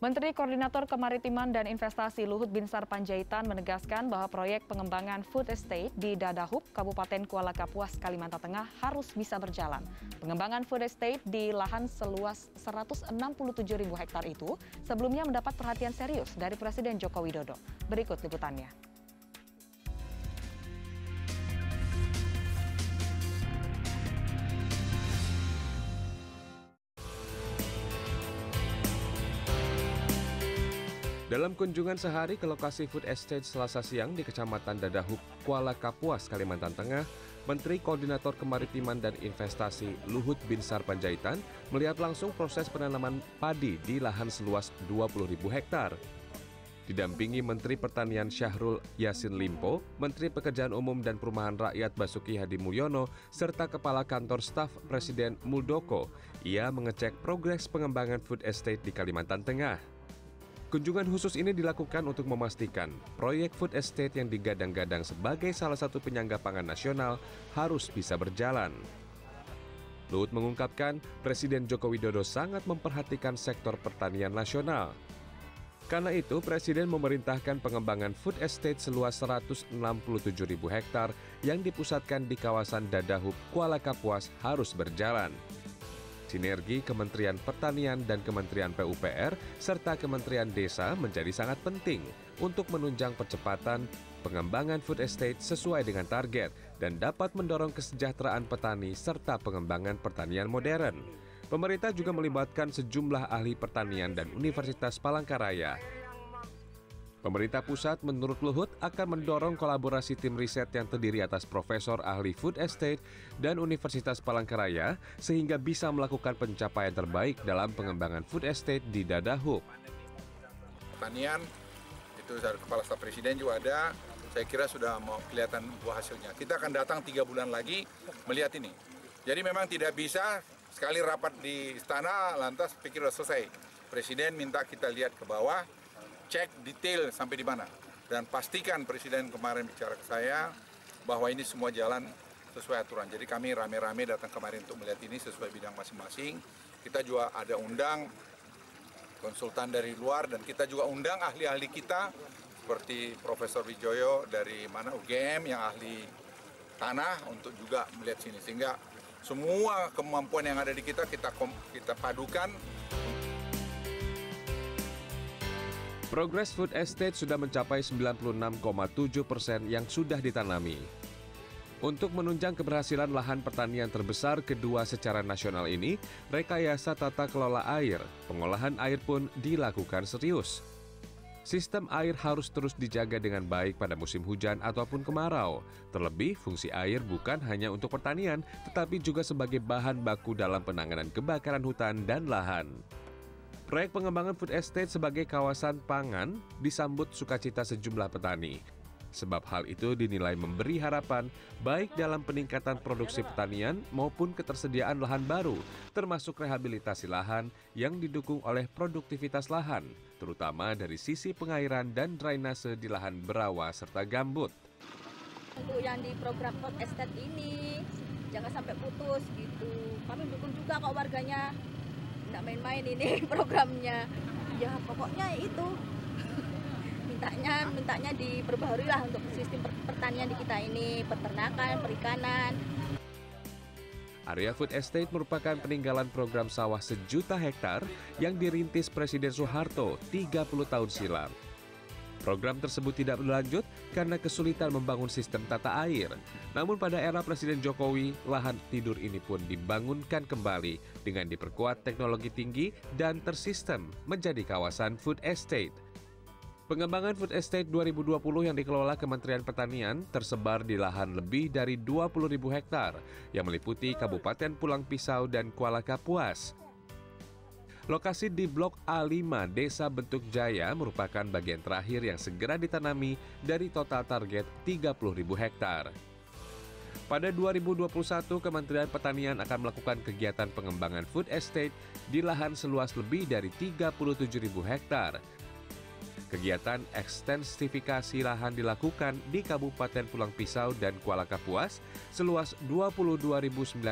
Menteri Koordinator Kemaritiman dan Investasi Luhut Binsar Panjaitan menegaskan bahwa proyek pengembangan food estate di Dadahub, Kabupaten Kuala Kapuas, Kalimantan Tengah harus bisa berjalan. Pengembangan food estate di lahan seluas 167.000 hektar itu sebelumnya mendapat perhatian serius dari Presiden Joko Widodo. Berikut liputannya. Dalam kunjungan sehari ke lokasi food estate Selasa siang di Kecamatan Dadahub, Kuala Kapuas, Kalimantan Tengah, Menteri Koordinator Kemaritiman dan Investasi Luhut Binsar Panjaitan melihat langsung proses penanaman padi di lahan seluas 20.000 hektar. Didampingi Menteri Pertanian Syahrul Yassin Limpo, Menteri Pekerjaan Umum dan Perumahan Rakyat Basuki Hadi Mulyono, serta Kepala Kantor Staf Presiden Muldoko, ia mengecek progres pengembangan food estate di Kalimantan Tengah. Kunjungan khusus ini dilakukan untuk memastikan proyek food estate yang digadang-gadang sebagai salah satu penyangga pangan nasional harus bisa berjalan. Luhut mengungkapkan Presiden Joko Widodo sangat memperhatikan sektor pertanian nasional. Karena itu, Presiden memerintahkan pengembangan food estate seluas 167.000 hektar yang dipusatkan di kawasan Dadahub, Kuala Kapuas harus berjalan. Sinergi Kementerian Pertanian dan Kementerian PUPR serta Kementerian Desa menjadi sangat penting untuk menunjang percepatan pengembangan food estate sesuai dengan target dan dapat mendorong kesejahteraan petani serta pengembangan pertanian modern. Pemerintah juga melibatkan sejumlah ahli pertanian dan Universitas Palangkaraya. Pemerintah pusat menurut Luhut akan mendorong kolaborasi tim riset yang terdiri atas profesor ahli food estate dan Universitas Palangkaraya sehingga bisa melakukan pencapaian terbaik dalam pengembangan food estate di Dadahub. Pertanian, itu dari Kepala Staf Presiden juga ada, saya kira sudah mau kelihatan buah hasilnya. Kita akan datang 3 bulan lagi melihat ini. Jadi memang tidak bisa sekali rapat di istana lantas pikir sudah selesai. Presiden minta kita lihat ke bawah, cek detail sampai di mana. Dan pastikan Presiden kemarin bicara ke saya bahwa ini semua jalan sesuai aturan. Jadi kami rame-rame datang kemarin untuk melihat ini sesuai bidang masing-masing. Kita juga ada undang konsultan dari luar dan kita juga undang ahli-ahli kita seperti Profesor Wijoyo dari UGM yang ahli tanah untuk juga melihat sini. Sehingga semua kemampuan yang ada di kita padukan. Progres food estate sudah mencapai 96,7% yang sudah ditanami. Untuk menunjang keberhasilan lahan pertanian terbesar kedua secara nasional ini, rekayasa tata kelola air, pengolahan air pun dilakukan serius. Sistem air harus terus dijaga dengan baik pada musim hujan ataupun kemarau. Terlebih, fungsi air bukan hanya untuk pertanian, tetapi juga sebagai bahan baku dalam penanganan kebakaran hutan dan lahan. Proyek pengembangan food estate sebagai kawasan pangan disambut sukacita sejumlah petani. Sebab hal itu dinilai memberi harapan baik dalam peningkatan produksi pertanian maupun ketersediaan lahan baru, termasuk rehabilitasi lahan yang didukung oleh produktivitas lahan, terutama dari sisi pengairan dan drainase di lahan berawa serta gambut. Untuk yang di program food estate ini, jangan sampai putus gitu. Kami dukung juga kok warganya. Nggak main-main ini programnya. Ya pokoknya itu mintanya diperbaharui lah untuk sistem pertanian di kita ini, peternakan, perikanan. Area food estate merupakan peninggalan program sawah 1 juta hektar yang dirintis Presiden Soeharto 30 tahun silam. Program tersebut tidak berlanjut karena kesulitan membangun sistem tata air. Namun pada era Presiden Jokowi, lahan tidur ini pun dibangunkan kembali dengan diperkuat teknologi tinggi dan tersistem menjadi kawasan food estate. Pengembangan food estate 2020 yang dikelola Kementerian Pertanian tersebar di lahan lebih dari 20.000 hektar yang meliputi Kabupaten Pulang Pisau dan Kuala Kapuas. Lokasi di Blok A5 Desa Bentuk Jaya merupakan bagian terakhir yang segera ditanami dari total target 30.000 hektar. Pada 2021, Kementerian Pertanian akan melakukan kegiatan pengembangan food estate di lahan seluas lebih dari 37.000 hektar. Kegiatan ekstensifikasi lahan dilakukan di Kabupaten Pulang Pisau dan Kuala Kapuas seluas 22.992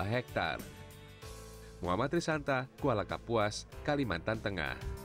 hektar. Muhammad Risanta, Kuala Kapuas, Kalimantan Tengah.